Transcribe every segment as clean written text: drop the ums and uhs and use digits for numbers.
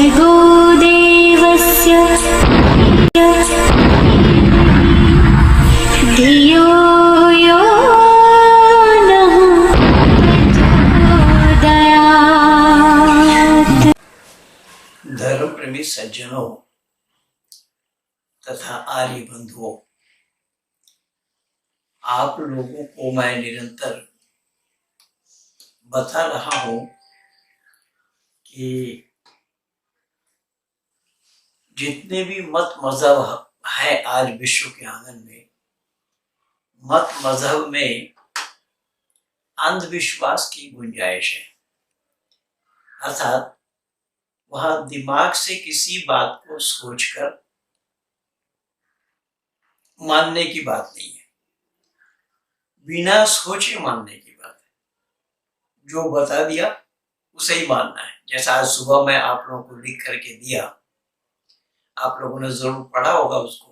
भर्गो देवस्य धियो यो नः प्रचोदयात्। धर्म प्रेमी सज्जनों तथा आर्य बंधुओं, आप लोगों को मैं निरंतर बता रहा हूं कि जितने भी मत मजहब है आज विश्व के आंगन में, मत मजहब में अंधविश्वास की गुंजाइश है। अर्थात वहां दिमाग से किसी बात को सोचकर मानने की बात नहीं है, बिना सोचे मानने की बात है। जो बता दिया उसे ही मानना है। जैसा आज सुबह मैं आप लोगों को लिख करके दिया, आप लोगों ने जरूर पढ़ा होगा उसको,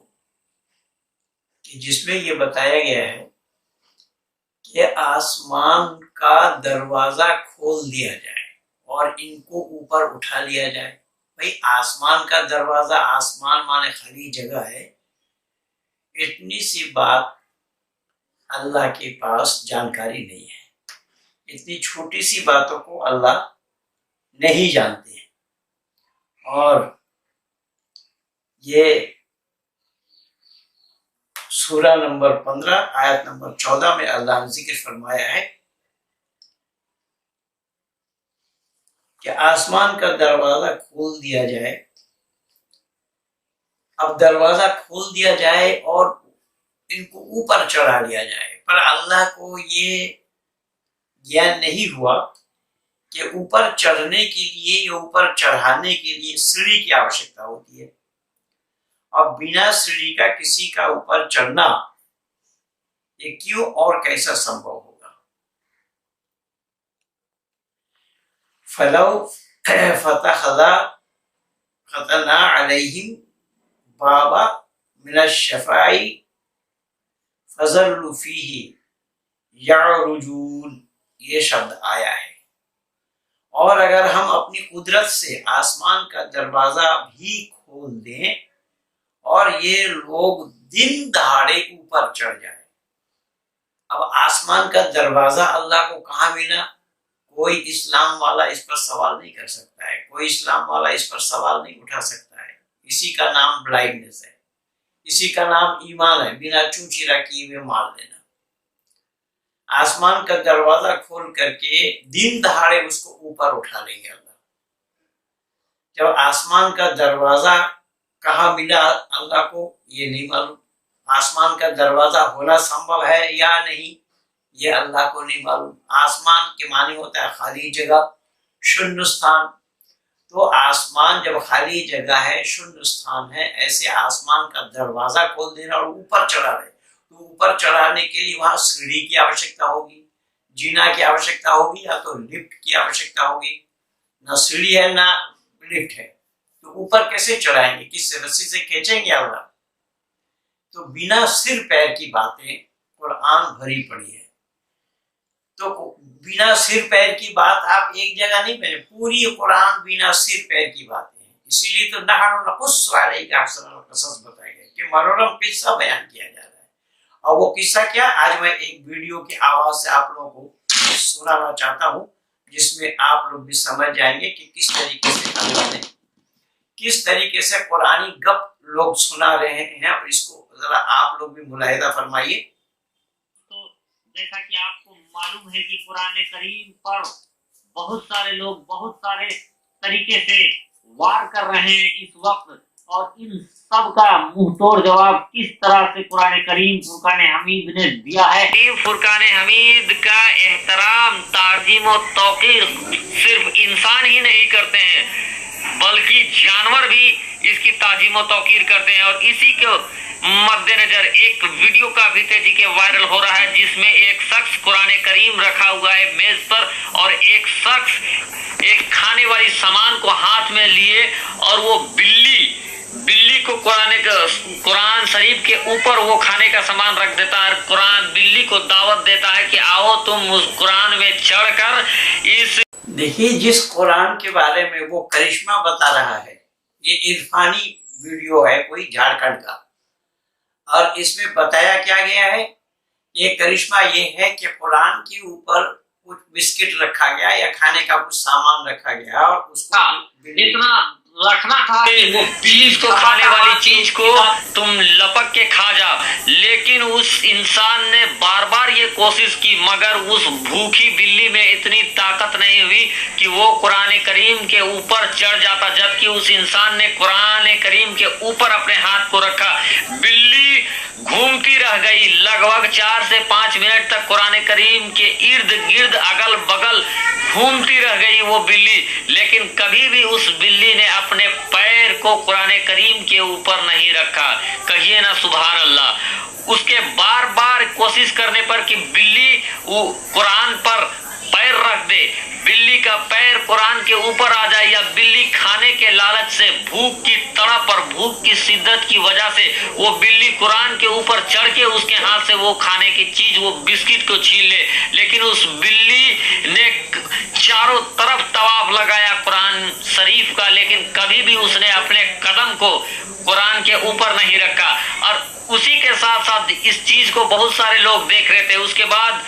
कि जिसमें ये बताया गया है कि आसमान का दरवाजा खोल दिया जाए और इनको ऊपर उठा लिया जाए। भाई आसमान का दरवाजा, आसमान माने खाली जगह है, इतनी सी बात अल्लाह के पास जानकारी नहीं है। इतनी छोटी सी बातों को अल्लाह नहीं जानते हैं। और ये सूरा नंबर 15 आयत नंबर 14 में अल्लाह ने जिक्र फरमाया है कि आसमान का दरवाजा खोल दिया जाए। अब दरवाजा खोल दिया जाए और इनको ऊपर चढ़ा लिया जाए, पर अल्लाह को ये ज्ञान नहीं हुआ कि ऊपर चढ़ने के लिए या ऊपर चढ़ाने के लिए सीढ़ी की आवश्यकता होती है। और बिना सीढ़ी का किसी का ऊपर चढ़ना ये क्यों और कैसा संभव होगा। फलौ फतहना अलैहिम बाबा मिनश शफाई फज़ल्लु फीही यअरुजून, ये शब्द आया है। और अगर हम अपनी कुदरत से आसमान का दरवाजा भी खोल दें और ये लोग दिन दहाड़े ऊपर चढ़ जाए। अब आसमान का दरवाजा अल्लाह को कहाँ मिला? कोई इस्लाम वाला इस पर सवाल नहीं कर सकता है, कोई इस्लाम वाला इस पर सवाल नहीं उठा सकता है। इसी का नाम ब्लाइंडनेस है, इसी का नाम ईमान है, बिना चूचीरा किए हुए मार देना। आसमान का दरवाजा खोल करके दिन दहाड़े उसको ऊपर उठा लेंगे अल्लाह। जब आसमान का दरवाजा कहाँ मिला अल्लाह को ये नहीं मालूम। आसमान का दरवाजा होना संभव है या नहीं ये अल्लाह को नहीं मालूम। आसमान के माने होता है खाली जगह, शून्य स्थान। तो आसमान जब खाली जगह है, शून्य स्थान है, ऐसे आसमान का दरवाजा खोल देना और ऊपर चढ़ा रहे, तो ऊपर चढ़ाने के लिए वहां सीढ़ी की आवश्यकता होगी, जीना की आवश्यकता होगी, या तो लिफ्ट की आवश्यकता होगी। ना सीढ़ी है ना लिफ्ट है, तो ऊपर कैसे चढ़ाएंगे? किस रस्सी से खींचेंगे अल्लाह? तो बिना सिर पैर की बातें कुरान भरी पड़ी है। तो बिना सिर पैर की बात आप एक जगह नहीं पढ़े, पूरी कुरान बिना सिर पैर की बातें हैं। इसीलिए तो नहनु नकुस्सु अलैका अहसनल क़सस बताया गया कि मनोरम किस्सा बयान किया जा रहा है। और वो किस्सा क्या, आज मैं एक वीडियो की आवाज से आप लोगों को सुनाना चाहता हूँ, जिसमें आप लोग भी समझ जाएंगे कि किस तरीके से अल्लाह ने, किस तरीके से कुरानी गप लोग सुना रहे हैं। और इसको जरा आप लोग भी मुलाहिदा फरमाइए। तो जैसा कि आपको मालूम है कि कुरान करीम पर बहुत सारे लोग बहुत सारे तरीके से वार कर रहे हैं इस वक्त, और इन सब का मुंह तोड़ जवाब किस तरह से कुरान करीम फुरकान हमीद ने दिया है। फुरकान हमीद का एहतराम, ताज़ीम और तौकीर सिर्फ इंसान ही नहीं करते हैं, बल्कि जानवर भी इसकी ताज़ीम और तौकीर करते हैं। और इसी के मद्देनजर एक वीडियो काफी तेजी के वायरल हो रहा है, जिसमें एक शख्स कुरान करीम रखा हुआ है मेज पर, और एक शख्स एक खाने वाली सामान को हाथ में लिए, और वो बिल्ली को कुरान शरीफ के ऊपर वो खाने का सामान रख देता है। कुरान बिल्ली को दावत देता है कि आओ तुम उस कुरान में चढ़कर इस देखिए, जिस कुरान के बारे में वो करिश्मा बता रहा है, ये इरफानी वीडियो है कोई झारखंड का, और इसमें बताया क्या गया है, ये करिश्मा ये है कि कुरान के ऊपर कुछ बिस्किट रखा गया या खाने का कुछ सामान रखा गया और उसको इतना रखना था कि वो बिल्ली को खाने वाली चीज को तुम लपक के खा जाओ, लेकिन उस इंसान ने बार बार ये कोशिश की, मगर उस भूखी बिल्ली में इतनी ताकत नहीं हुई कि वो कुरान करीम के ऊपर चढ़ जाता, जबकि उस इंसान ने कुरान करीम के ऊपर अपने हाथ को रखा। बिल्ली घूमती रह गई लगभग 4 से 5 मिनट तक, कुरान करीम के इर्द गिर्द अगल बगल घूमती रह गई वो बिल्ली, लेकिन कभी भी उस बिल्ली ने अपने पैर को कुरान करीम के ऊपर नहीं रखा। कहिए ना सुभान अल्लाह। उसके बार बार कोशिश करने पर कि बिल्ली कुरान पर पैर रख दे, बिल्ली का पैर कुरान के ऊपर आ जाए, या बिल्ली खाने के लालच से, भूख की तड़प और भूख की शिद्दत की वजह से वो बिल्ली कुरान के ऊपर चढ़ के उसके हाथ से वो खाने की चीज, वो बिस्किट को छीन ले, लेकिन उस बिल्ली ने चारों तरफ तवाफ लगाया कुरान शरीफ का, लेकिन कभी भी उसने अपने कदम को कुरान के ऊपर नहीं रखा। और उसी के साथ साथ इस चीज को बहुत सारे लोग देख रहे थे। उसके बाद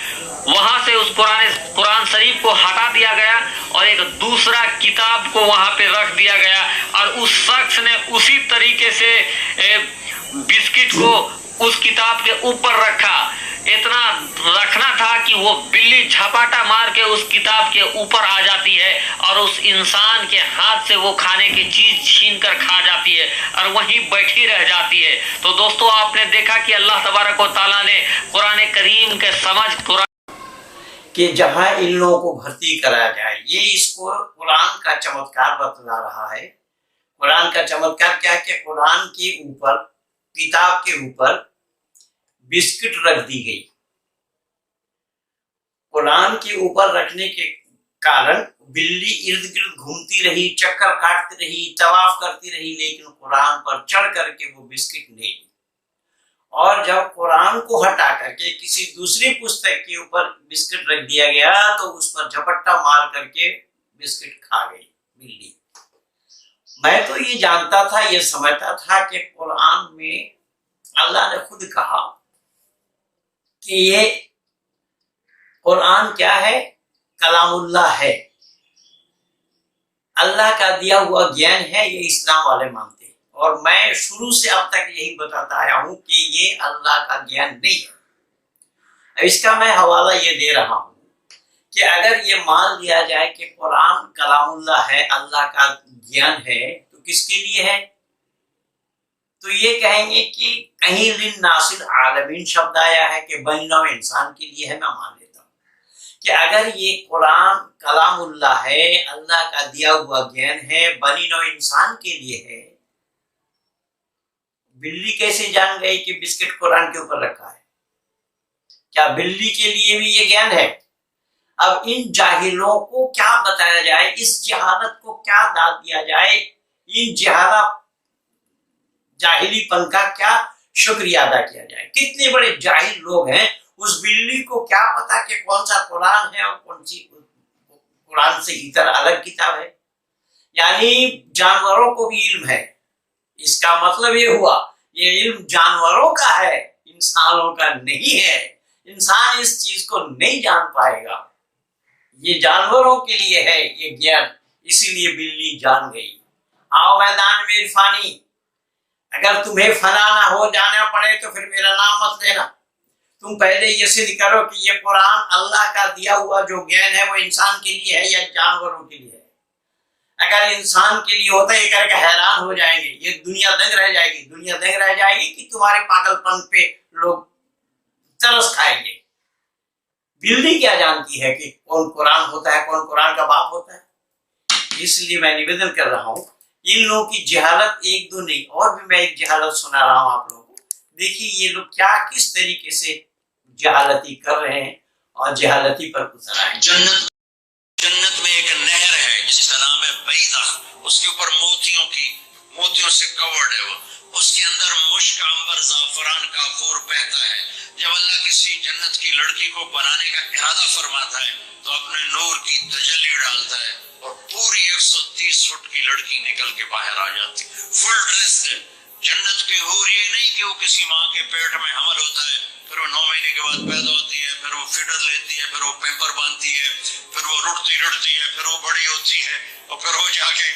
वहां से उस कुरान शरीफ को हटा दिया गया और एक दूसरा किताब को वहां पे रख दिया गया, और उस शख्स ने उसी तरीके से बिस्किट को उस किताब के ऊपर रखा। इतना रखना था कि वो बिल्ली झपाटा मार के उस किताब के ऊपर आ जाती है और उस इंसान के हाथ से वो खाने की चीज छीन कर खा जाती है और वहीं बैठी रह जाती है। तो दोस्तों, आपने देखा कि अल्लाह तबारक व तआला ने कुरान करीम के समझ कि जहां इन लोगों को भर्ती कराया जाए, ये इसको कुरान का चमत्कार बतला रहा है। कुरान का चमत्कार क्या है कि कुरान के ऊपर, किताब के ऊपर बिस्किट रख दी गई। कुरान के ऊपर रखने के कारण बिल्ली इर्द गिर्द घूमती रही, चक्कर काटती रही, तवाफ करती रही, लेकिन कुरान पर चढ़ करके वो बिस्किट नहीं ली। और जब कुरान को हटा करके किसी दूसरी पुस्तक के ऊपर बिस्किट रख दिया गया तो उस पर झपट्टा मार करके बिस्किट खा गई बिल्ली। मैं तो ये जानता था, ये समझता था कि कुरान में अल्लाह ने खुद कहा कि ये कुरान क्या है, कलामुल्लाह है, अल्लाह का दिया हुआ ज्ञान है। ये इस्लाम वाले मानते हैं, और मैं शुरू से अब तक यही बताता आया हूं कि ये अल्लाह का ज्ञान नहीं है। इसका मैं हवाला ये दे रहा हूं कि अगर ये मान लिया जाए कि कुरान कलामुल्लाह है, अल्लाह का ज्ञान है, तो किसके लिए है? तो ये कहेंगे कि कहीं लिन नासिल आलमीन शब्द आया है कि बनी नौ इंसान के लिए है। मैं मान लेता हूं कि अगर ये कुरान कलामुल्लाह है, अल्लाह का दिया हुआ ज्ञान है, बनी नौ इंसान के लिए है, बिल्ली कैसे जान गई कि बिस्किट कुरान के ऊपर रखा है? क्या बिल्ली के लिए भी ये ज्ञान है? अब इन जाहिलों को क्या बताया जाए, इस जहालत को क्या दाद दिया जाए, इन जाहिलीपन का क्या शुक्रिया अदा किया जाए। कितने बड़े जाहिल लोग हैं, उस बिल्ली को क्या पता कि कौन सा कुरान है और कौन सी कुरान से इतर अलग किताब है। यानी जानवरों को भी इल्म है। इसका मतलब ये हुआ ये इल्म जानवरों का है, इंसानों का नहीं है। इंसान इस चीज को नहीं जान पाएगा। ये जानवरों के लिए है ये ज्ञान, इसीलिए बिल्ली जान गई। आओ मैदान में इरफानी, अगर तुम्हें फना हो जाना पड़े तो फिर मेरा नाम मत लेना। तुम पहले ये सिद्ध करो कि ये कुरान अल्लाह का दिया हुआ जो ज्ञान है वो इंसान के लिए है या जानवरों के लिए है। अगर इंसान के लिए होता है, ये करके हैरान हो जाएंगे, ये दुनिया दंग रह जाएगी। दुनिया दंग रह जाएगी कि तुम्हारे पागलपन पे लोग तरस खाएंगे। बिल्ली क्या जानती है कि कौन कुरान होता है, कौन कुरान का बाप होता है। इसलिए मैं निवेदन कर रहा हूं, इन लोगों की जहालत एक दो नहीं, और भी मैं एक जहालत सुना रहा हूं आप लोगों को। देखिए ये लोग क्या किस तरीके से जहालती कर रहे हैं और जहालती पर उतर आए। जन्नत में एक नहर है जिसका नाम है बैदा, उसके ऊपर मोतियों से कवर्ड है वो, उसके अंदर मुश्क, अंबर, ज़ाफ़रान, काफूर बहता है। जब अल्लाह किसी जन्नत की लड़की को बनाने का इरादा फरमाता है तो अपने नूर की तजल्ली डालता है और पूरी 130 फुट की लड़की निकल के बाहर आ जाती, फुल ड्रेस्ड है। जन्नत की हूर ये नहीं कि वो किसी माँ के पेट में हमल होता है, फिर वो 9 महीने के बाद पैदा होती है, फिर वो फीडर लेती है, फिर वो पेपर बांधती है, फिर वो रुड़ती है, फिर वो बड़ी होती है और फिर वो जाके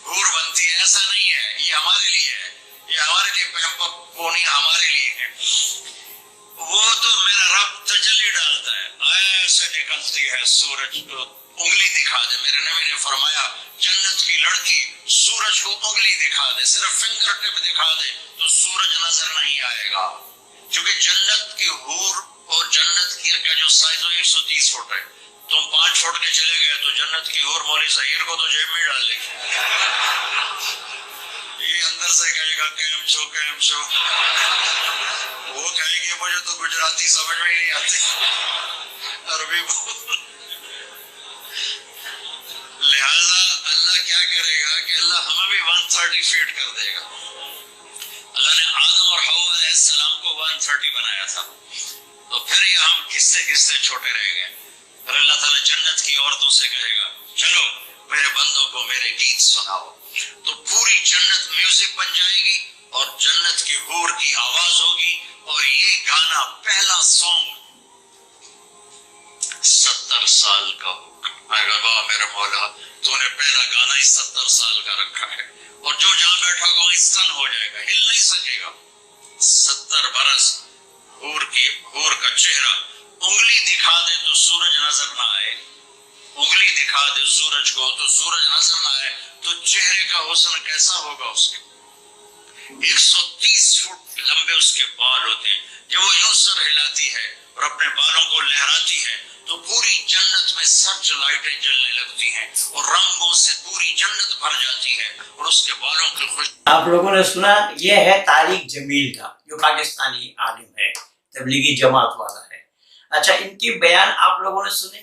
हूर बनती है। ऐसा नहीं है, ये हमारे लिए है, ये हमारे लिए पेपर पोनिया हमारे लिए है। वो तो मेरा रब तजल्ली डालता है, ऐसे निकलती है सूरज को उंगली दिखा दे। मेरे नबी ने फरमाया जन्नत की लड़की सूरज को उंगली दिखा दे, सिर्फ फिंगर टिप दिखा दे तो सूरज नजर नहीं आएगा, क्योंकि जन्नत की हूर और जन्नत की का जो साइज हो 130 फुट है। तुम 5 फुट के चले गए तो जन्नत की हूर मौली सहीर को तो जेब में डाल लेगी, ये अंदर से कहेगा कैम छो, वो कहेगी मुझे तो गुजराती समझ में नहीं आती, अरबी बोल। लिहाजा अल्लाह क्या करेगा कि अल्लाह हमें भी 130 फीट कर देगा। अल्लाह ने आदम और हव्वा अलैहिस्सलाम को 130 बनाया था, तो फिर ये हम घिसते छोटे रह गए। फिर अल्लाह ताला जन्नत की औरतों से कहेगा चलो मेरे बंदों को मेरे गीत सुनाओ, तो पूरी जन्नत म्यूजिक बन जाएगी और जन्नत की हूर की आवाज होगी। और ये गाना पहला सॉन्ग 70 साल का होगा। वाह मेरे मौला, तूने पहला गाना ही 70 साल का रखा है, और जो जहां बैठा होगा वहीं स्तन हो जाएगा, हिल नहीं सकेगा। 70 बरस हूर का चेहरा, उंगली दिखा दे तो सूरज नजर ना आए, उंगली दिखा दे सूरज को तो सूरज नजर ना आए, तो चेहरे का हुस्न कैसा होगा उसके। 130 फुट लंबे उसके बाल होते हैं, जब वो यूं सर हिलाती है और अपने बालों को लहराती है तो पूरी जन्नत में सर्च लाइटें जलने लगती हैं और रंगों से पूरी जन्नत भर जाती है और उसके बालों की खुशबू। आप लोगों ने सुना, ये है तारिक जमील का, जो पाकिस्तानी आलिम है, तबलीगी जमात वाला है। अच्छा, इनके बयान आप लोगों ने सुने?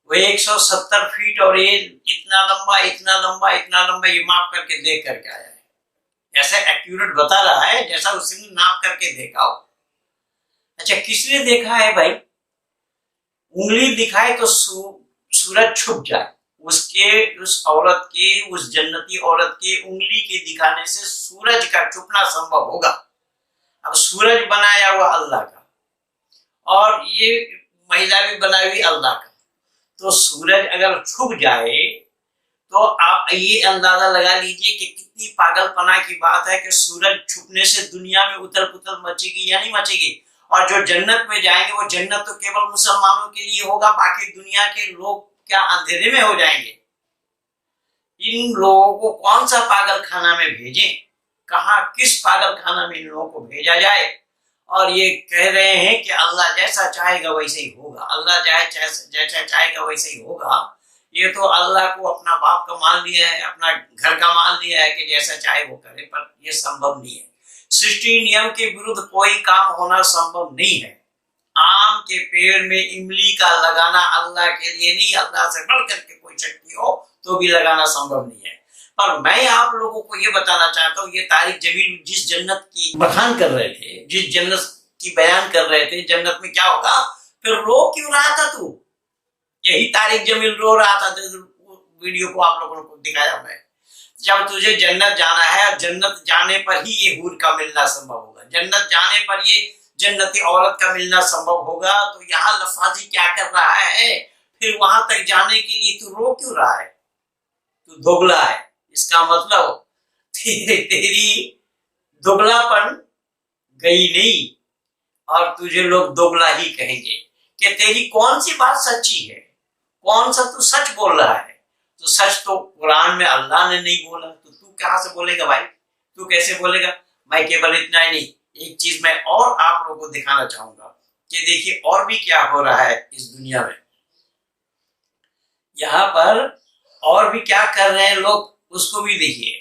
वो 170 फीट और ये इतना लंबा ये माप करके देख करके आया है। ऐसा एक्यूरेट बता रहा है जैसा उसने नाप करके देखा हो। अच्छा, किसने देखा है भाई? उंगली दिखाए तो सूरज छुप जाए, उस औरत के, उस जन्नती औरत के उंगली के दिखाने से सूरज का छुपना संभव होगा। अब सूरज बनाया हुआ अल्लाह का और ये महिला भी बनाई हुई अल्लाह का, तो सूरज अगर छुप जाए तो आप ये अंदाजा लगा लीजिए कि कितनी पागलपना की बात है कि सूरज छुपने से दुनिया में उथल पुथल मचेगी या नहीं मचेगी। और जो जन्नत में जाएंगे वो जन्नत तो केवल मुसलमानों के लिए होगा, बाकी दुनिया के लोग क्या अंधेरे में हो जाएंगे? इन लोगों को कौन सा पागल खाना में भेजें? कहाँ किस पागल खाना में इन लोगों को भेजा जाए? और ये कह रहे हैं कि अल्लाह जैसा चाहेगा वैसे ही होगा, अल्लाह जैसा चाहेगा वैसे ही होगा। ये तो अल्लाह को अपना बाप का मान लिया है, अपना घर का मान लिया है कि जैसा चाहे वो करे, पर यह संभव नहीं है। सृष्टि नियम के विरुद्ध कोई काम होना संभव नहीं है। आम के पेड़ में इमली का लगाना अल्लाह के लिए नहीं, अल्लाह से बढ़ करके कोई शक्ति हो तो भी लगाना संभव नहीं है। पर मैं आप लोगों को ये बताना चाहता हूँ, ये तारिक जमील जिस जन्नत की बखान कर रहे थे, जिस जन्नत की बयान कर रहे थे, जन्नत में क्या होगा, फिर रो क्यों रहा था तू? यही तारिक जमील रो रहा था, वीडियो को आप लोगों को दिखाया मैं। जब तुझे जन्नत जाना है, जन्नत जाने पर ही ये हूर का मिलना संभव होगा, जन्नत जाने पर ये जन्नती औरत का मिलना संभव होगा, तो यहाँ लफाजी क्या कर रहा है? फिर वहां तक जाने के लिए तू रो क्यों रहा है? तू दोगला है, इसका मतलब तेरी दोगलापन गई नहीं और तुझे लोग दोगला ही कहेंगे कि तेरी कौन सी बात सच्ची है, कौन सा तू सच बोल रहा है। तो सच तो कुरान में अल्लाह ने नहीं बोला, तो तू कहां से बोलेगा भाई? तू कैसे बोलेगा? मैं केवल इतना ही नहीं, एक चीज मैं और आप लोगों को दिखाना चाहूंगा कि देखिए और भी क्या हो रहा है इस दुनिया में। यहाँ पर और भी क्या कर रहे हैं लोग, उसको भी देखिए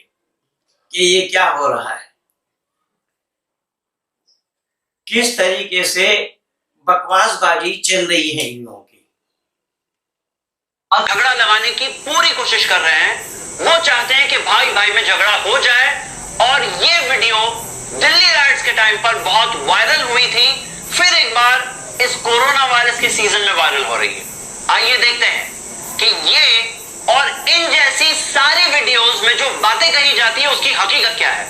कि ये क्या हो रहा है, किस तरीके से बकवासबाजी चल रही है इन लोगों की। और झगड़ा लगाने की पूरी कोशिश कर रहे हैं। वो चाहते हैं कि भाई भाई में झगड़ा हो जाए, और ये वीडियो दिल्ली राइट्स के टाइम पर बहुत वायरल हुई थी, फिर एक बार इस कोरोना वायरस के सीजन में वायरल हो रही है। آئیے دیکھتے ہیں کہ یہ اور ان جیسی ساری ویڈیوز میں جو باتیں کہی جاتی ہیں اس کی حقیقت کیا ہے.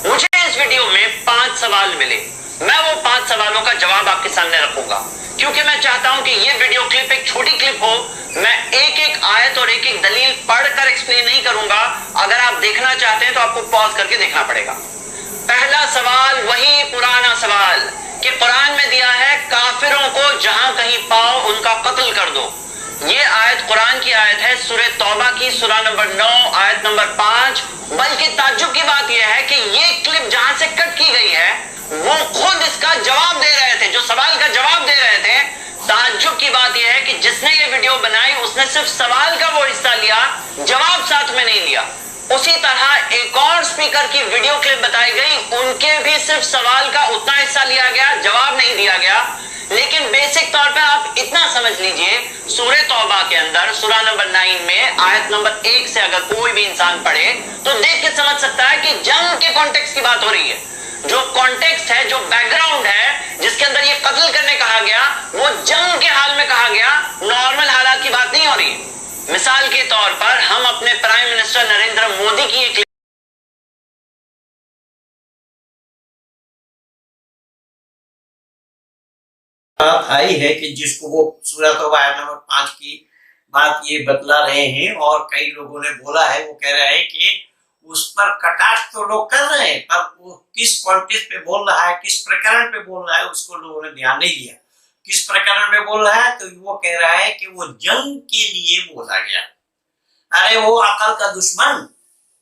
مجھے اس ویڈیو میں 5 سوال ملے. میں وہ 5 سوالوں کا جواب آپ کے سامنے رکھوں گا کیونکہ میں چاہتا ہوں کہ یہ ویڈیو کلپ ایک چھوٹی کلپ ہو. میں ایک ایک آیت اور ایک ایک دلیل پڑھ کر ایکسپلین نہیں کروں گا. اگر آپ دیکھنا چاہتے ہیں تو آپ کو پاز کر کے دیکھنا پڑے گا. پہلا سوال وہی پرانا سوال کہ قرآن میں دیا ہے کافروں کو جہاں کہیں پاؤ ان کا قتل کر دو. یہ آیت قرآن کی آیت ہے سورہ توبہ کی سورہ نمبر 9 آیت نمبر 5. بلکہ تعجب کی بات یہ ہے کہ یہ کلپ جہاں سے کٹ کی گئی ہے وہ خود اس کا جواب دے رہے تھے, جو سوال کا جواب دے رہے تھے. تعجب کی بات یہ ہے کہ جس نے یہ ویڈیو بنائی اس نے صرف سوال کا وہ حصہ لیا, جواب ساتھ میں نہیں لیا. اسی طرح ایک اور سپیکر کی ویڈیو کلپ بتائی گئی, ان کے بھی صرف سوال کا اتنا حصہ لیا گیا, جواب نہیں دیا گیا. لیکن بیسک طور پہ آپ اتنا سمجھ لیجئے سورہ توبہ کے اندر سورہ نمبر 9 میں آیت نمبر 1 سے اگر کوئی بھی انسان پڑھے تو دیکھ کے سمجھ سکتا ہے کہ جنگ کے کانٹیکسٹ کی بات ہو رہی ہے. جو کانٹیکسٹ ہے, جو بیک گراؤنڈ ہے جس کے اندر یہ قتل کرنے کہا گیا وہ جنگ کے حال میں کہا گیا, نارمل حالات کی بات نہیں ہو رہی ہے. مثال کے طور پر ہم اپنے پرائم منسٹر نریندر مودی کی ایک بات آئی ہے کہ جس کو وہ سورہ توبہ آیت نمبر 5 کی بات یہ بتلا رہے ہیں اور کئی لوگوں نے بولا ہے, وہ کہہ رہے ہیں کہ اس پر کٹاش تو لوگ کر رہے ہیں پر وہ کس کانٹیکسٹ پہ بول رہا ہے, کس پرکرن پہ بول رہا ہے اس کو لوگوں نے دھیان نہیں دیا. کس پرکرن میں بول رہا ہے تو وہ کہہ رہا ہے کہ وہ جنگ کے لیے بولا گیا. ارے وہ عقل کا دشمن,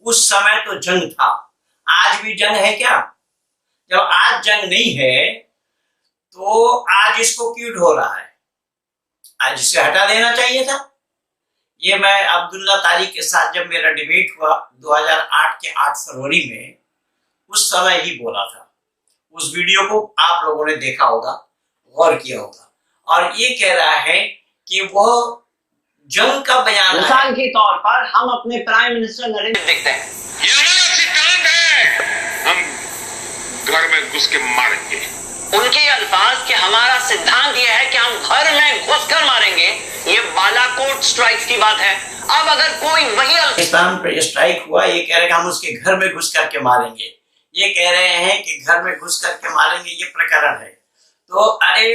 اس سمے تو جنگ تھا, آج بھی جنگ ہے کیا؟ جب آج جنگ نہیں ہے تو آج اس کو کیوں ڈھو رہا ہے؟ آج اسے ہٹا دینا چاہیے تھا. یہ میں عبداللہ طارق کے ساتھ جب میرا ڈیبیٹ ہوا 2008 کے 8 فروری میں, اس سمے ہی بولا تھا. اس ویڈیو کو آپ لوگوں نے دیکھا ہوگا, غور کیا ہوگا, اور یہ کہہ رہا ہے کہ وہ جنگ کا بیان ہے. مثال کے طور پر ہم اپنے پرائم منسٹر نریندر دیکھتے ہیں, یہ ہمارا سدھانت ہے, ہم گھر میں گھس کے ماریں گے. ان کے الفاظ کہ ہمارا سدھانت یہ ہے کہ ہم گھر میں گھس کر ماریں گے. یہ بالا کوٹ سٹرائکس کی بات ہے. اب اگر کوئی وہی پاکستان پہ اسٹرائک ہوا, یہ کہہ رہے ہیں کہ ہم اس کے گھر میں گھس کر کے ماریں گے. یہ کہہ رہے ہیں کہ گھر میں گھس کر کے ماریں گے, یہ پرکرن ہے. تو ارے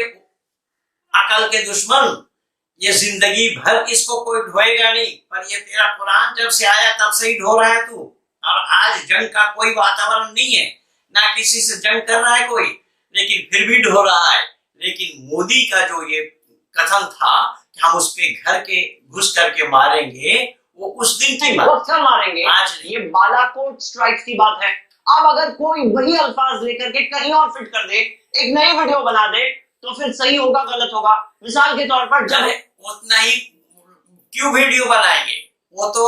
عقل کے دشمن, یہ زندگی بھر اس کو کوئی ڈھوئے گا نہیں, پر یہ تیرا قرآن جب سے آیا تب سے ہی ڈھو رہا ہے تو. اور آج جنگ کا کوئی واتاورن نہیں ہے, نہ کسی سے جنگ کر رہا ہے کوئی, لیکن پھر بھی ڈھو رہا ہے. لیکن مودی کا جو یہ کتھن تھا کہ ہم اس پہ گھر کے گھس کر کے ماریں گے, وہ اس دن کی بات, ماریں گے, آج نہیں. یہ بالا کوٹ سٹرائکس کی بات ہے. اب اگر کوئی وہی الفاظ لے کر کے کہیں اور فٹ کر دے, ایک نئی ویڈیو بنا دے, تو پھر صحیح ہوگا غلط ہوگا. مثال کے طور پر جب اتنا ہی کیوں ویڈیو بنائیں گے, وہ تو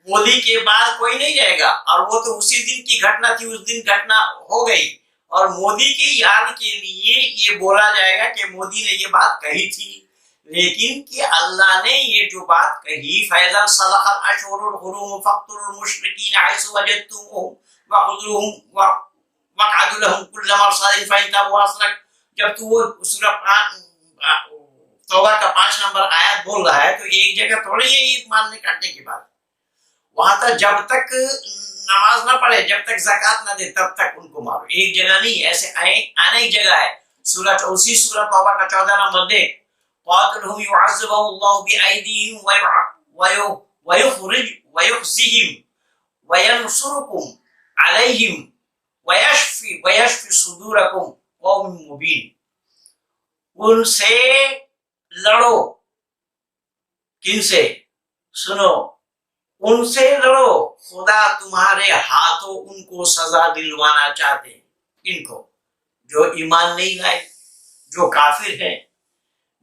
مودی کے بعد کوئی نہیں جائے گا, اور وہ تو اسی دن کی گھٹنا تھی, اس دن گھٹنا ہو گئی. اور مودی کی یاد کے لیے یہ بولا جائے گا کہ مودی نے یہ بات کہی تھی, لیکن کہ اللہ نے یہ جو بات کہی فَإِذَا انْسَلَخَ الْأَشْهُرُ الْحُرُمُ فَاقْتُلُوا الْمُشْرِكِينَ حَيْثُ وَجَدتُّمُوهُمْ وَخُذُوهُمْ وَاقْعُدُوا لَهُمْ كُلَّ مَرْصَدٍ فَإِنْ تَابُوا وَأَصْلَحُوا. جب تو وہ سورہ توبہ کا 5 نمبر آیت بول رہا ہے تو ایک جگہ تھوڑی ہے یہ ماننے کاٹنے کی بات. وہاں تک جب تک نماز نہ پڑھے, جب تک زکات نہ دے, تب تک ان کو مارو. ایک جگہ نہیں, ایسے آنے ایک جگہ ہے. اسی سورہ توبہ کا 14 نمبر دے, قاتلهم يعذبهم الله بأيديهم ويخزيهم وينصركم عليهم ويشفي صدوركم قوم مبين. ان سے لڑو. کن سے؟ سنو, ان سے لڑو, خدا تمہارے ہاتھوں ان کو سزا دلوانا چاہتے ہیں. ان کو جو ایمان نہیں لائے, جو کافر ہیں,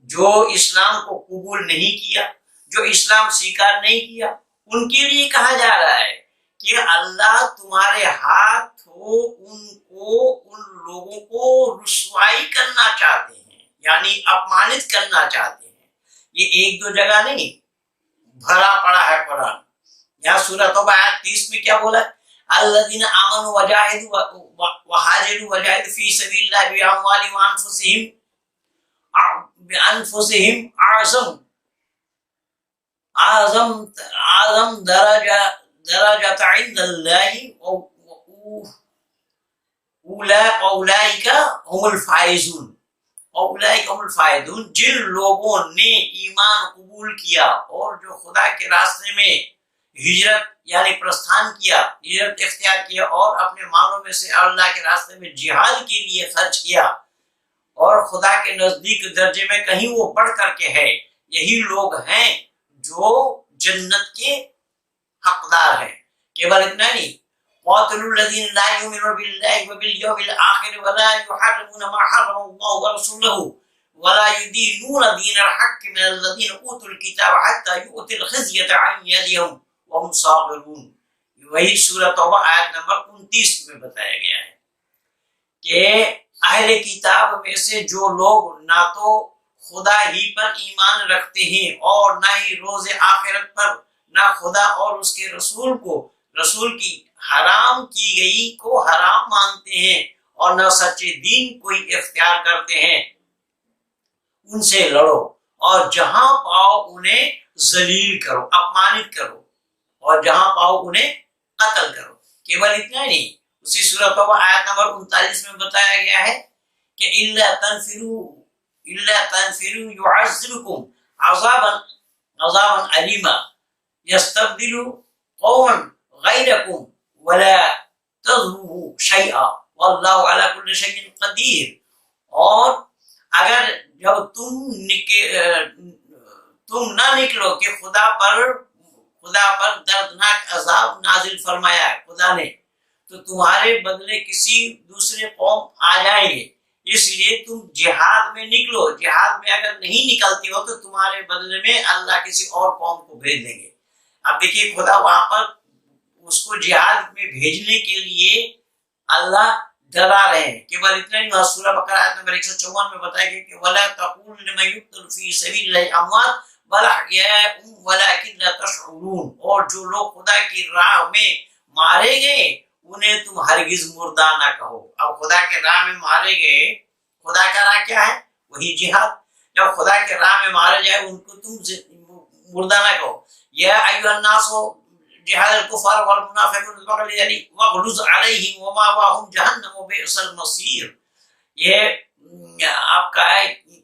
جو اسلام کو قبول نہیں کیا, جو اسلام سیکار نہیں کیا, ان کے لیے کہا جا رہا ہے کہ اللہ تمہارے ہاتھ ہو, ان لوگوں کو رسوائی کرنا چاہتے ہیں, یعنی اپمانت کرنا چاہتے ہیں. یہ ایک دو جگہ نہیں, بھرا پڑا ہے قرآن. یہاں سورہ توبہ آیت 30 میں کیا بولا ہے؟ الذین آمنوا وجاہدوا وہاجروا وجاہدوا فی سبیل اللہ باموالہم وانفسہم. بأنفسهم اعظم درجة عند الله اولئک هم الفائزون. اولئک هم الفائزون، جن لوگوں نے ایمان قبول کیا اور جو خدا کے راستے میں ہجرت یعنی پرستھان کیا، ہجرت اختیار کیا اور اپنے مالوں میں سے اللہ کے راستے میں جہاد کے لیے خرچ کیا اور خدا کے نزدیک درجے میں کہیں وہ بڑھ کر کے ہے، یہی لوگ ہیں جو جنت کے حقدار ہیں. کیول اتنا نہیں، قاتلوا الذين لا يؤمنون بالله وباليوم الآخر ولا يحرمون ما حرم الله ورسوله ولا يدينون دين الحق من الذين اوتوا الكتاب حتى يؤتوا الخزية عن يدهم وهم صاغرون. وہی سورۃ توبہ آیت نمبر 29 میں بتایا گیا ہے کہ اہل کتاب میں سے جو لوگ نہ تو خدا ہی پر ایمان رکھتے ہیں اور نہ ہی روز آخرت پر، نہ خدا اور اس کے رسول کو، رسول کی حرام کی گئی کو حرام مانتے ہیں اور نہ سچے دین کوئی اختیار کرتے ہیں، ان سے لڑو اور جہاں پاؤ انہیں ذلیل کرو، اپمانت کرو، اور جہاں پاؤ انہیں قتل کرو. کیول اتنا ہی نہیں، اسی سورۃ توبہ آیت نمبر 39 میں بتایا گیا ہے کہ الا تنفروا يعذبكم عذابا علیما يستبدل قوما غیرکم ولا تضروه شیئا واللہ علی کل شیء قدیر. اور اگر جب تم نہ نکلو کہ خدا پر دردناک عذاب نازل فرمایا ہے خدا نے، تو تمہارے بدلے کسی دوسرے قوم آ جائیں گے، اس لیے تم جہاد میں نکلو. جہاد میں اگر نہیں نکلتے ہو تو تمہارے بدلے میں اللہ کسی اور قوم کو بھیج دیں گے. اب دیکھیے خدا وہاں پر اس کو جہاد میں بھیجنے کے لیے اللہ ڈرا رہے ہیں. کیول اتنا نہیں، سورہ بقرہ آیت نمبر 154 میں بتایا گیا کہ وَلَا تَقُولُوا لِمَن يُقْتَلُ فِي سَبِيلِ اللَّهِ أَمْوَاتٌ بَلْ أَحْيَاءٌ وَلَٰكِن لَا تَشْعُرُونَ. اور جو لوگ خدا کی راہ میں مارے گئے انہیں تم ہرگز مردہ نہ کہو. اب خدا کے راہ میں مارے گئے، خدا کا راہ کیا ہے؟ وہی جہاد. جب خدا کے راہ میں مارے جائے ان کو تم مردہ نہ کہو. یا ایھا الناس جہاد الکفار والمنافقون واغلظ علیہم ومأواہم جہنم وبئس المصیر. یہ آپ کا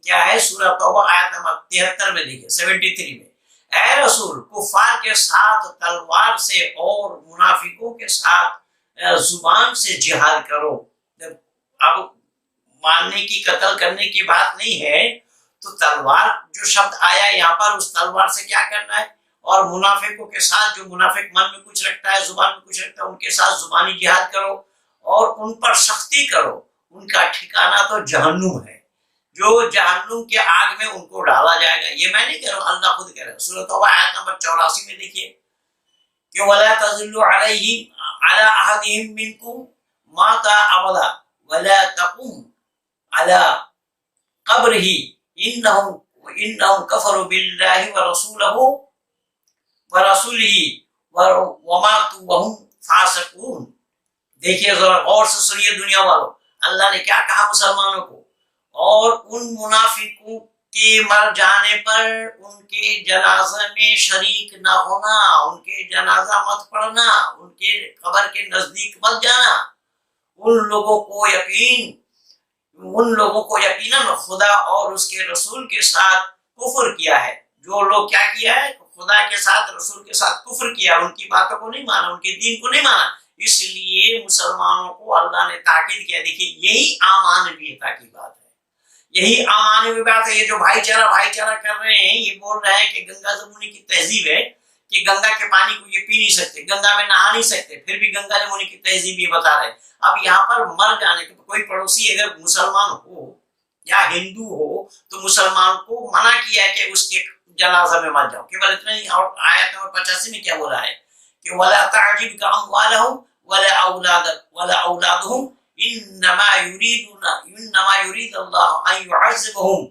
کیا ہے؟ سورہ توبہ آیت نمبر 73 میں دیکھیں، 73 میں. اے رسول، کفار کے ساتھ تلوار سے اور منافقوں کے ساتھ زبان سے جہاد کرو. اب مارنے کی، قتل کرنے کی بات نہیں ہے تو تلوار جو شبد آیا یہاں پر، اس تلوار سے کیا کرنا ہے؟ اور منافقوں کے ساتھ، جو منافق من میں کچھ رکھتا ہے زبان میں کچھ رکھتا ہے، ان کے ساتھ زبانی جہاد کرو اور ان پر سختی کرو. ان کا ٹھکانہ تو جہنم ہے، جو جہنم کے آگ میں ان کو ڈالا جائے گا. یہ میں نہیں کہہ رہا ہوں، اللہ خود کہہ رہا ہے. سورۃ توبہ آیت نمبر 84 میں دیکھیے کہ وَلَا تَزِلُّوا عَلَيْهِمْ عَلَىٰ أَحَدٍ مِّنكُمْ مَاتَ أَبَدًا وَلَا تَقُمْ عَلَىٰ قَبْرِهِ إِنَّهُمْ كَفَرُوا بِاللَّهِ وَرَسُولِهِ وَمَاتُوا وَهُمْ فَاسِقُونَ. دیکھیے ذرا غور سے سنیے دنیا والوں، اللہ نے کیا کہا مسلمانوں کو. اور ان منافقوں کے مر جانے پر ان کے جنازہ میں شریک نہ ہونا، ان کے جنازہ مت پڑھنا، ان کے قبر کے نزدیک مت جانا. ان لوگوں کو یقیناً خدا اور اس کے رسول کے ساتھ کفر کیا ہے. جو لوگ کیا کیا ہے؟ خدا کے ساتھ، رسول کے ساتھ کفر کیا، ان کی باتوں کو نہیں مانا، ان کے دین کو نہیں مانا. اس لیے مسلمانوں کو اللہ نے تاکید کیا. دیکھیے یہی آمانویتا کی بات ہے، یہی آمانوی بات ہے. یہ جو بھائی چارہ کر رہے ہیں، یہ بول رہے ہیں کہ گنگا جمنی کی تہذیب ہے کہ گنگا کے پانی کو یہ پی نہیں سکتے، گنگا میں نہا نہیں سکتے، پھر بھی گنگا جمنی کی تہذیب یہ بتا رہے ہیں. اب یہاں پر مر جانے کے کوئی پڑوسی اگر مسلمان ہو یا ہندو ہو تو مسلمان کو منع کیا کہ اس کے جنازہ میں مت جاؤ. کیول اتنا ہی. اور آیت نمبر 85 میں کیا بولا ہے کہ وَلَا تَعْجِبْكَ أَمْوَالُهُمْ وَلَا أَوْلَادُهُمْ إِنَّمَا يُرِيدُ اللَّهُ أَن يُعَذِّبَهُمْ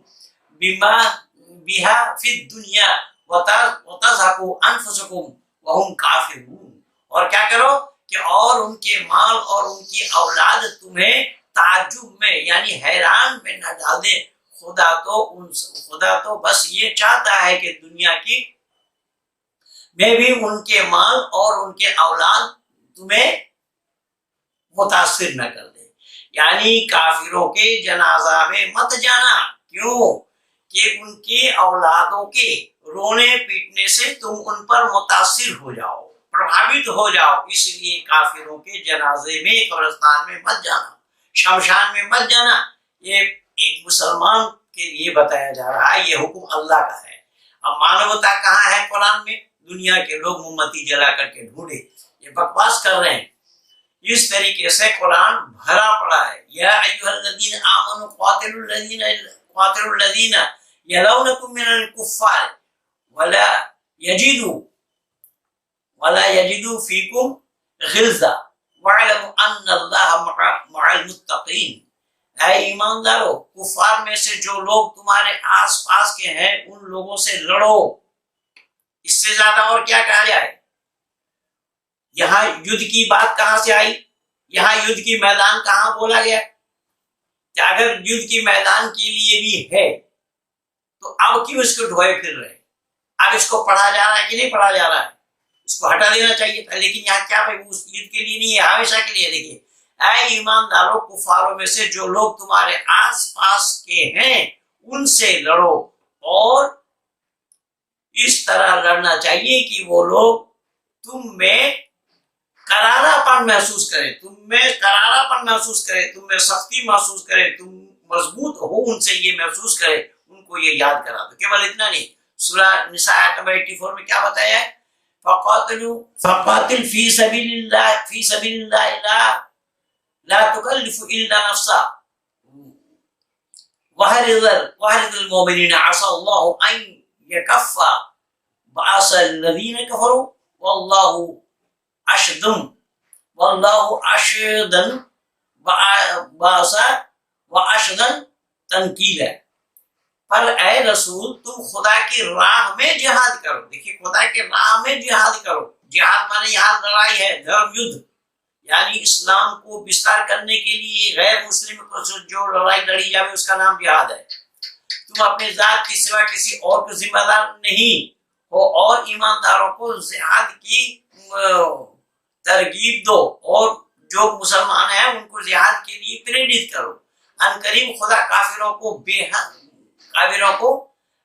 بِهَا فِي الدُّنْيَا وَتَزْهَقُ أَنفُسُكُمْ وَهُمْ كَافِرُونَ. اور کیا کرو کہ اور ان کے مال اور ان کی اولاد تمہیں تعجب میں یعنی حیران میں نہ ڈال دیں. خدا تو بس یہ چاہتا ہے کہ دنیا کی میں بھی ان کے مال اور ان کے اولاد تمہیں متاثر نہ کر دے. یعنی کافروں کے جنازہ میں مت جانا. کیوں؟ کہ ان کے اولادوں کے رونے پیٹنے سے تم ان پر متاثر ہو جاؤ، پربھاوت ہو جاؤ. اس لیے کافروں کے جنازے میں قبرستان میں مت جانا، شمشان میں مت جانا. یہ ایک مسلمان کے لیے بتایا جا رہا ہے، یہ حکم اللہ کا ہے. اب مانوتا کہاں ہے قرآن میں؟ دنیا کے لوگ موم بتی جلا کر کے ڈھونڈے، یہ بکواس کر رہے ہیں. اس طریقے سے قرآن بھرا پڑا ہے. یا ایھا الذین آمنوا قاتلوا الذین یلونکم من الکفار ولا یجدوا فیکم غلظہ واعلموا ان اللہ مع المتقین. اے ایماندارو، کفار میں سے جو لوگ تمہارے آس پاس کے ہیں ان لوگوں سے لڑو. اس سے زیادہ اور کیا کہا جائے؟ یہاں یدھ کی بات کہاں سے آئی؟ یہاں یدھ کی میدان کہاں بولا گیا؟ کہ اگر یدھ کی میدان کے لیے بھی ہے تو اب کیوں اس کو ڈھوئے پھر رہے؟ اب اس کو پڑھا جا رہا ہے کہ نہیں پڑھا جا رہا ہے؟ اس کو ہٹا دینا چاہیے تھا. لیکن یہاں کیا بھائی اس یدھ کے لیے نہیں ہے، ہمیشہ کے لیے. دیکھیے، اے ایمانداروں، کفاروں میں سے جو لوگ تمہارے آس پاس کے ہیں ان سے لڑو، اور اس طرح لڑنا چاہیے کہ وہ لوگ تم میں کرارا پن محسوس کرے، تم میں سختی محسوس کرے، تم مضبوط ہو ان سے یہ محسوس کرے، ان کو یہ یاد کرا دو. کیول اتنا نہیں، سورہ نساء آیت نمبر 84 میں کیا بتایا ہے؟ فقاتل فی سبیل اللہ لا تکلف الا نفسا وحرض المؤمنین عسى اللہ ان یکف بأس الذین کفروا واللہ اشد بأسا واشد تنکیلا. پر اے رسول، تم خدا کی راہ میں جہاد کرو. دیکھیے، خدا کی راہ میں جہاد کرو. جہاد مانے یہاں لڑائی ہے، دھرم یدھ، یعنی اسلام کو بستار کرنے کے لیے غیر مسلم کو جو لڑائی لڑی جائے اس کا نام جہاد ہے. تم اپنے ذات کے سوا کسی اور کو ذمہ دار نہیں ہو، اور ایمانداروں کو جہاد کی ترغیب دو، اور جو مسلمان ہیں ان کو جہاد کے لیے پریرت کرو. ان قریب خدا کافروں کو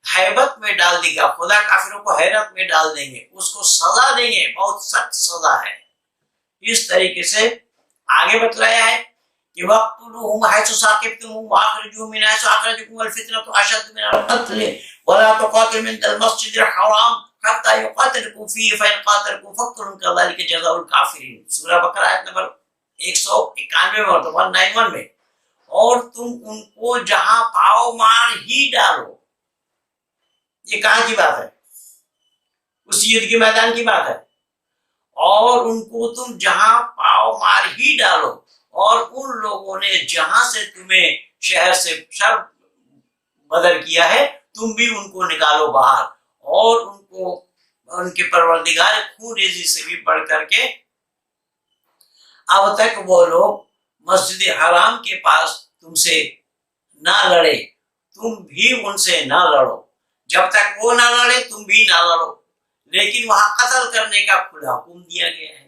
حیبت میں ڈال دے گا. خدا کافروں کو حیرت میں ڈال دیں گے، اس کو سزا دیں گے، بہت سخت سزا ہے. اس طریقے سے آگے بتلایا ہے کہ وَاقْتُلُوهُمْ حَيْثُ ثَقِفْتُمُوهُمْ وَأَخْرِجُوهُمْ مِنْ حَيْثُ أَخْرَجَكُمُ الْفِتْنَةُ أَشَدُّ مِنَ الْقَتْلِ وَلَا تُقَاتِلُوا عِندَ الْمَسْجِدِ الْحَرَامِ حَتَّى يُقَاتِلُوكُمْ فِيهِ فَإِنْ قَاتَلُوكُمْ فَاقْتُلُوهُمْ كَذَلِكَ جَزَاءُ الْكَافِرِينَ. سورہ بقرہ آیت نمبر 191 میں 191 میں. اور تم ان کو جہاں پاؤ مار ہی ڈالو. یہ کہاں کی بات ہے؟ اس یدھ کے میدان کی بات ہے. اور ان کو تم جہاں پاؤ مار ہی ڈالو، اور ان لوگوں نے جہاں سے تمہیں شہر سے شر بدر کیا ہے تم بھی ان کو نکالو باہر، اور ان کو ان کے پروردگار خون ریزی سے بھی بڑھ کر کے اب تک وہ لوگ مسجد حرام کے پاس تم سے نہ لڑے، تم بھی ان سے نہ لڑو. جب تک وہ نہ لڑے تم بھی نہ لڑو. لیکن وہاں قتل کرنے کا کھلا حکم دیا گیا ہے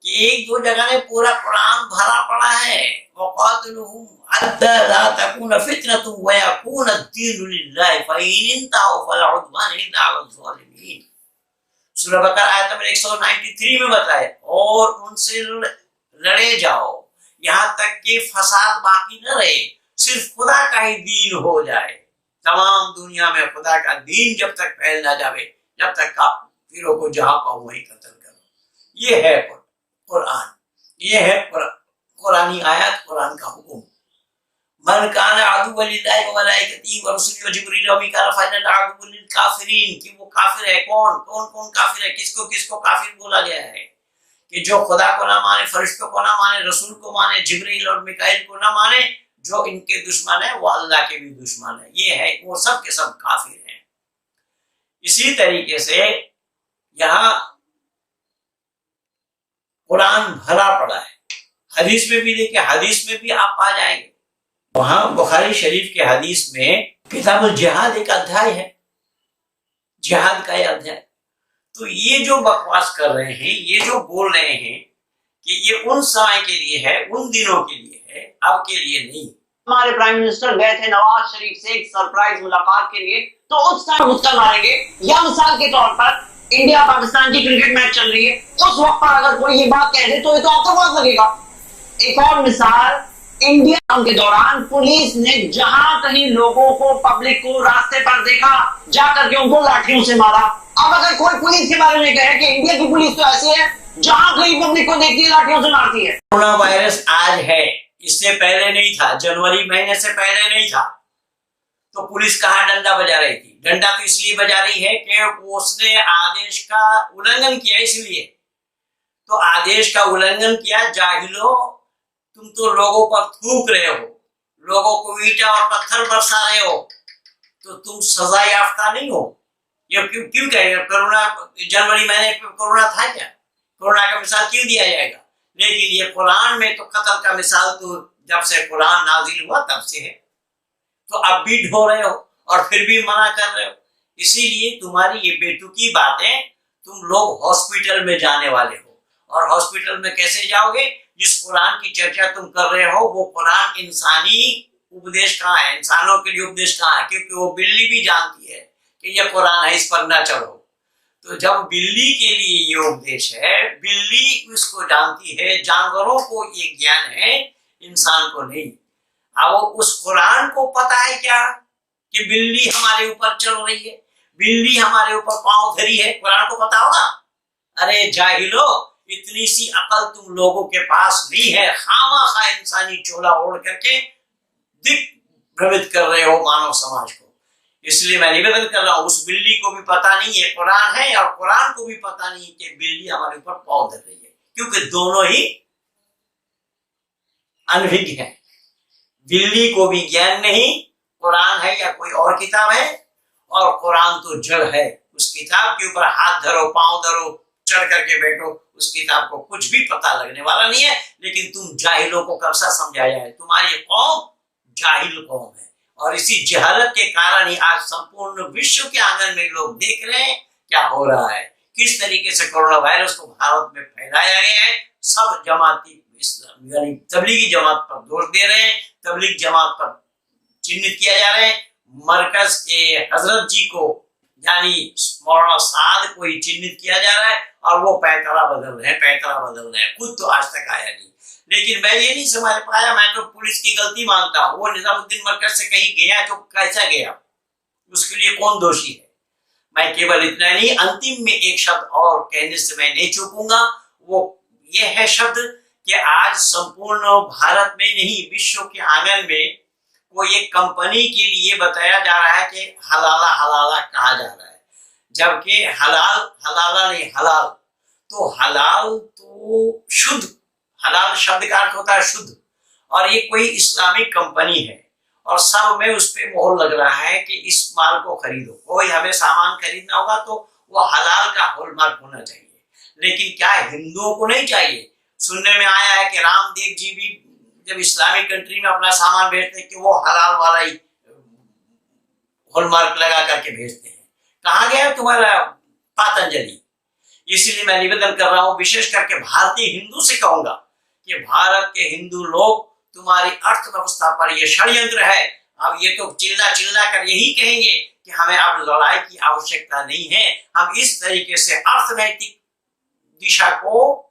کہ ایک دو جگہ میں پورا قرآن بھرا پڑا ہے. وَقَاتِلُوهُمْ حَتَّى لَا تَكُونَ فِتْنَةٌ وَيَكُونَ الدِّينُ لِلَّهِ فَإِنِ انتهوا فَلَا عُدْوَانَ إِلَّا عَلَى الظَّالِمِينَ. سورہ بقرہ آیت نمبر 193 میں بتایا، اور ان سے لڑے جاؤ یہاں تک کہ فساد باقی نہ رہے، صرف خدا کا ہی دین ہو جائے. تمام دنیا میں خدا کا دین جب تک پھیل نہ جائے، جب تک کافروں کو جہاں پاؤ وہیں قتل کرو. یہ ہے قرآن، یہ ہے قرآنی آیات، قرآن کا حکم. من کان عدو للہ وملائکتہ ورسلہ وجبریل ومیکائیل فإن عدو للکافرین. کہ وہ کافر ہے کون کافر ہے، کس کو کافر بولا گیا ہے؟ کہ جو خدا کو نہ مانے، فرشتوں کو نہ مانے، رسول کو مانے، جبریل اور میکائیل کو نہ مانے، جو ان کے دشمن ہے وہ اللہ کے بھی دشمن ہے. یہ ہے، وہ سب کے سب کافر ہیں. اسی طریقے سے یہاں قرآن بھرا پڑا ہے. حدیث میں بھی دیکھیں، حدیث میں بھی آپ پا جائیں گے वहां बुखारी शरीफ के हदीस में किताबुल जिहाद एक अध्याय है, जिहाद का यह अध्याय। तो ये जो बकवास कर रहे हैं, ये जो बोल रहे हैं कि ये उन समय के लिए है, उन दिनों के लिए है, अब के लिए नहीं। हमारे प्राइम मिनिस्टर गए थे नवाज शरीफ से एक सरप्राइज मुलाकात के लिए, तो उस समय मुक्का मारेंगे, या मिसाल के तौर पर इंडिया पाकिस्तान की क्रिकेट मैच चल रही है, उस वक्त पर अगर कोई ये बात कह दे तो ये तो आतंकवाद लगेगा। एक और मिसाल, इंडिया के दौरान पुलिस ने जहां कहीं लोगों को, पब्लिक को रास्ते पर देखा, जाकर के उनको लाठियों से मारा। अब अगर कोई पुलिस के बारे में कहे कि इंडिया की पुलिस तो ऐसी है, जहां कहीं पब्लिक को देखती है लाठियों से मारती है। कोरोना वायरस आज है, इससे पहले नहीं था, जनवरी महीने से पहले नहीं था। तो पुलिस कहाँ डंडा बजा रही थी? डंडा तो इसलिए बजा रही है कि उसने आदेश का उल्लंघन किया, इसलिए। तो आदेश का उल्लंघन किया, जाहिलो, तुम तो लोगों पर थूक रहे हो, लोगों को ईंटा और पत्थर बरसा रहे हो, तो तुम सजा याफ्ता नहीं हो। ये क्यों कहेगा? कोरोना जनवरी महीने में कोरोना था क्या? कोरोना का मिसाल क्यों दिया जाएगा? लेकिन ये कुरान में तो कत्ल का मिसाल तो जब से कुरान नाजिल हुआ तब से है। तो अब भी ढो रहे हो और फिर भी मना कर रहे हो। इसीलिए तुम्हारी ये बेतुकी बातें, तुम लोग हॉस्पिटल में जाने वाले हो, और हॉस्पिटल में कैसे जाओगे? जिस कुरान की चर्चा तुम कर रहे हो वो कुरान इंसानी उपदेश कहाँ है, इंसानों के लिए उपदेश कहाँ है? क्योंकि वो बिल्ली भी जानती है कि ये कुरान है, इस पर ना चढ़ो। तो जब बिल्ली के लिए ये उपदेश है, बिल्ली उसको जानती है, जानवरों को ये ज्ञान है, इंसान को नहीं। अब उस कुरान को पता है क्या कि बिल्ली हमारे ऊपर चल रही है, बिल्ली हमारे ऊपर पांव धरी है? कुरान को पता होगा? अरे जाहिलो, इतनी सी अकल तुम लोगों के पास नहीं है, खामा इंसानी चोला ओढ़ करके दिग्भ्रमित कर रहे हो मानव समाज को। इसलिए मैं निवेदन कर रहा हूं, उस बिल्ली को भी पता नहीं है कुरान है, और कुरान को भी पता नहीं कि बिल्ली हमारे ऊपर पांव धर रही है, क्योंकि दोनों ही अनभिज्ञ हैं। बिल्ली को भी ज्ञान नहीं कुरान है या कोई और किताब है, और कुरान तो जड़ है। उस किताब के ऊपर हाथ धरो, पांव धरो, चढ़ करके बैठो, उस किताब को कुछ भी पता लगने वाला नहीं है। लेकिन तुम जाहिलों को कब सा समझाया है? तुम्हारी कौम जाहिल कौम है, और इसी जहालत के कारण ही आज संपूर्ण विश्व के आंगन में लोग देख रहे हैं क्या हो रहा है, किस तरीके से कोरोना वायरस को भारत में फैलाया गया है। सब जमाती यानी तबलीगी जमात पर दोष दे रहे हैं, तबलीग जमात पर चिन्हित किया जा रहा है। मरकज के हजरत जी को यानी मौलाना साद को ही चिन्हित किया जा रहा है, और वो पैतरा बदल रहे हैं, खुद तो आज तक आया नहीं। लेकिन मैं ये नहीं समझ पाया, मैं तो पुलिस की गलती मानता हूँ। वो निजामुद्दीन मरकज से कहीं गया तो कैसा गया, उसके लिए कौन दोषी है? मैं केवल इतना नहीं, अंतिम में एक शब्द और कहने से मैं नहीं चूकूंगा। वो ये है शब्द कि आज संपूर्ण भारत में नहीं, विश्व के आंगन में कोई एक कंपनी के लिए बताया जा रहा है कि हलाला हलाला कहा जा रहा है, जबकि हलाल हलाला नहीं, हलाल। तो हलाल तो शुद्ध, हलाल शब्द का अर्थ होता है शुद्ध, और ये कोई इस्लामिक कंपनी है, और सब में उस पे मोहर लग रहा है कि इस माल को खरीदो। कोई हमें सामान खरीदना होगा तो वो हलाल का हॉलमार्क होना चाहिए। लेकिन क्या हिंदुओं को नहीं चाहिए? सुनने में आया है कि रामदेव जी भी जब इस्लामिक कंट्री में अपना सामान भेजते हैं कि वो हलाल वाला ही हॉलमार्क लगा करके भेजते हैं। कहाँ गया तुम्हारा पतंजलि? इसीलिए मैं निवेदन कर रहा हूं, विशेष करके भारतीय हिंदू से कहूंगा कि भारत के हिंदू लोग, तुम्हारी अर्थव्यवस्था पर ये षड्यंत्र है। अब ये तो चिल्ला चिल्ला कर यही कहेंगे कि हमें अब लड़ाई की आवश्यकता नहीं है, हम इस तरीके से अर्थनैतिक दिशा को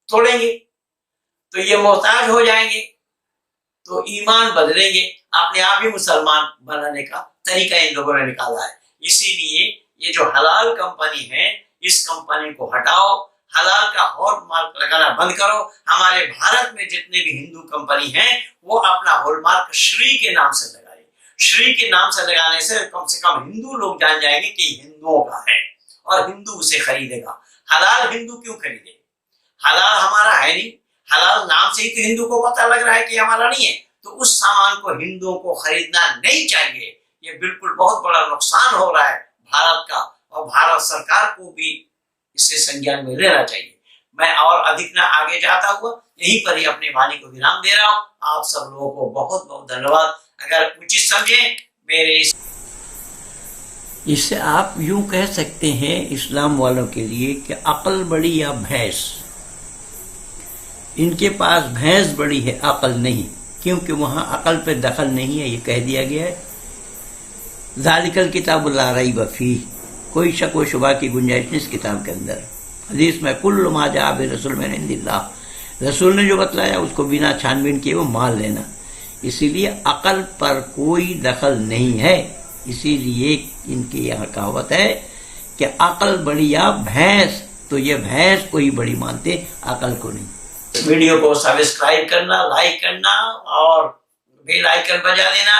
तोड़ेंगे तो ये मोहताज हो जाएंगे, तो ईमान बदलेंगे। अपने आप ही मुसलमान बनाने का तरीका इन लोगों ने निकाला है। इसीलिए ये जो हलाल कंपनी है, इस कंपनी को हटाओ, हलाल का हॉलमार्क लगाना बंद करो। हमारे भारत में जितने भी हिंदू कंपनी हैं वो अपना हॉलमार्क श्री के नाम से लगाए। श्री के नाम से लगाने से कम हिंदू लोग जान जाएंगे कि हिंदुओं का है, और हिंदू उसे खरीदेगा। हलाल हिंदू क्यों खरीदे? हलाल हमारा है नहीं, हलाल नाम से ही तो हिंदू को पता लग रहा है कि हमारा नहीं है। तो उस सामान को हिंदुओं को खरीदना नहीं चाहिए। ये बिल्कुल बहुत बड़ा नुकसान हो रहा है भारत का, और भारत सरकार को भी इसे संज्ञान में लेना चाहिए। मैं और अधिक ना आगे जाता हुआ यहीं पर ही अपने वाणी को विराम दे रहा हूँ। आप सब लोगों को बहुत बहुत धन्यवाद। अगर उचित समझे मेरे इससे आप यूं कह सकते हैं इस्लाम वालों के लिए कि अक्ल बड़ी या भैंस। इनके पास भैंस बड़ी है, अक्ल नहीं, क्योंकि वहां अक्ल पे दखल नहीं है, ये कह दिया गया है। ज़ालिकल किताब ला रैब फीह, कोई शक व शुबा की गुंजाइश नहीं इस किताब के अंदर। हदीस में कुल्लु मा जा बिरसूल मिन इंदिल्लाह, रसूल ने जो बतलाया उसको बिना छानबीन किए वो मान लेना। इसीलिए अकल पर कोई दखल नहीं है। इसीलिए इनकी यह कहावत है कि अकल बड़ी या भैंस, तो ये भैंस को ही बड़ी मानते, अकल को नहीं। वीडियो को सब्सक्राइब करना, लाइक करना और बेल आइकन बजा देना।